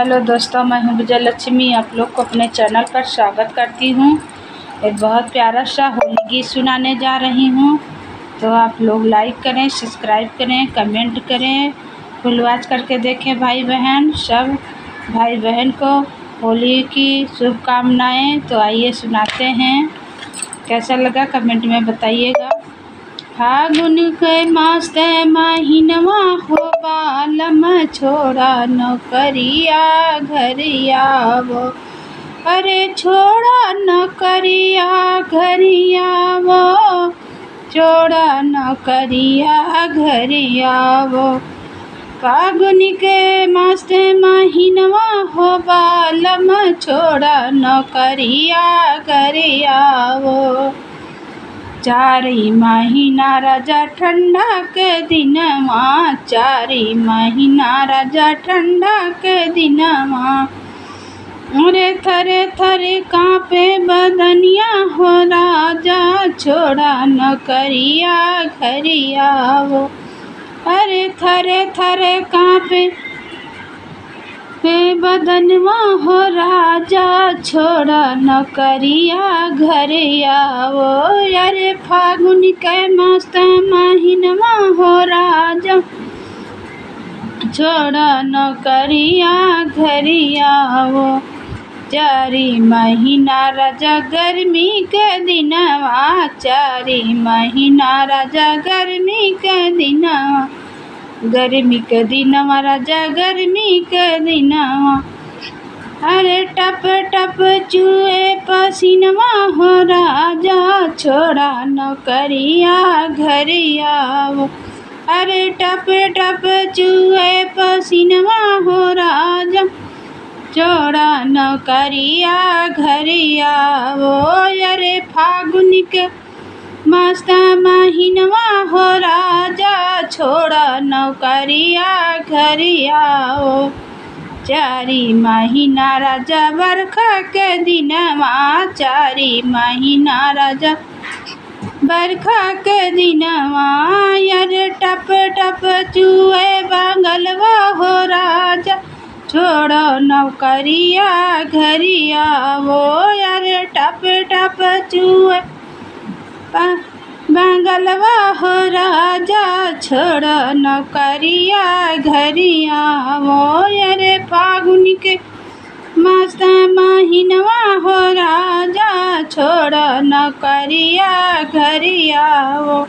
Hello दोस्तों, मैं हूं विजय लक्ष्मी। आप लोग को अपने चैनल पर स्वागत करती हूं। एक बहुत प्यारा सा होली गीत सुनाने जा रही हूं, तो आप लोग लाइक करें, सब्सक्राइब करें, कमेंट करें, फुल वॉच करके देखें। भाई बहन, सब भाई बहन को होली की शुभकामनाएँ। तो आइए सुनाते हैं। कैसा लगा कमेंट में बताइएगा। फागुन के मस्त महीनवा हो बालम छोड़ा नौकरिया घरिया वो, अरे छोड़ा नौकरिया घरिया वो, छोड़ा नौकरिया घरिया वो। फागुन के मस्त महीनवा हो बालम छोड़ा नौकरिया घरिया वो। चारी महीना राजा ठंडा के दिनवा, चारी महीना राजा ठंडा के दिनवा, अरे थरे थरे कांपे बदनिया हो राजा छोड़ा नौकरिया घरिया वो, अरे थरे थरे कांपे बदनवा हो राजा छोड़ा नौकरिया घरिया वो। अरे फागुन के मस्त महीनवा हो राजा छोड़ा नौकरिया घरिया वो। चारी महीना राजा गर्मी के दिनवा, चारी महीना राजा गर्मी के दिनवा, गर्मी के दिनवा राजा गर्मी के दिनवा, अरे टप टप चुए पसीनवा हो राजा छोड़ा नौकरिया घरिया वो, अरे टप टप चुए पसीनवा हो राजा छोड़ा नौकरिया घरिया वो। अरे फागुन के मस्त महीनवा हो राजा छोड़ा नौकरिया घरिया वो। चारी महीना राजा बरखा के दिनवा, चारी महीना राजा बरखा के दिनवा, अरे टप टप चुए बांगलवा हो राजा छोड़ो नौकरिया घरिया वो, अरे टप टप चुए बांगलवा हो राजा छोड़ो नौकरिया घरिया वो। अरे फागुन के मस्त महीनवा हो राजा छोड़ो नौकरिया घरिया वो।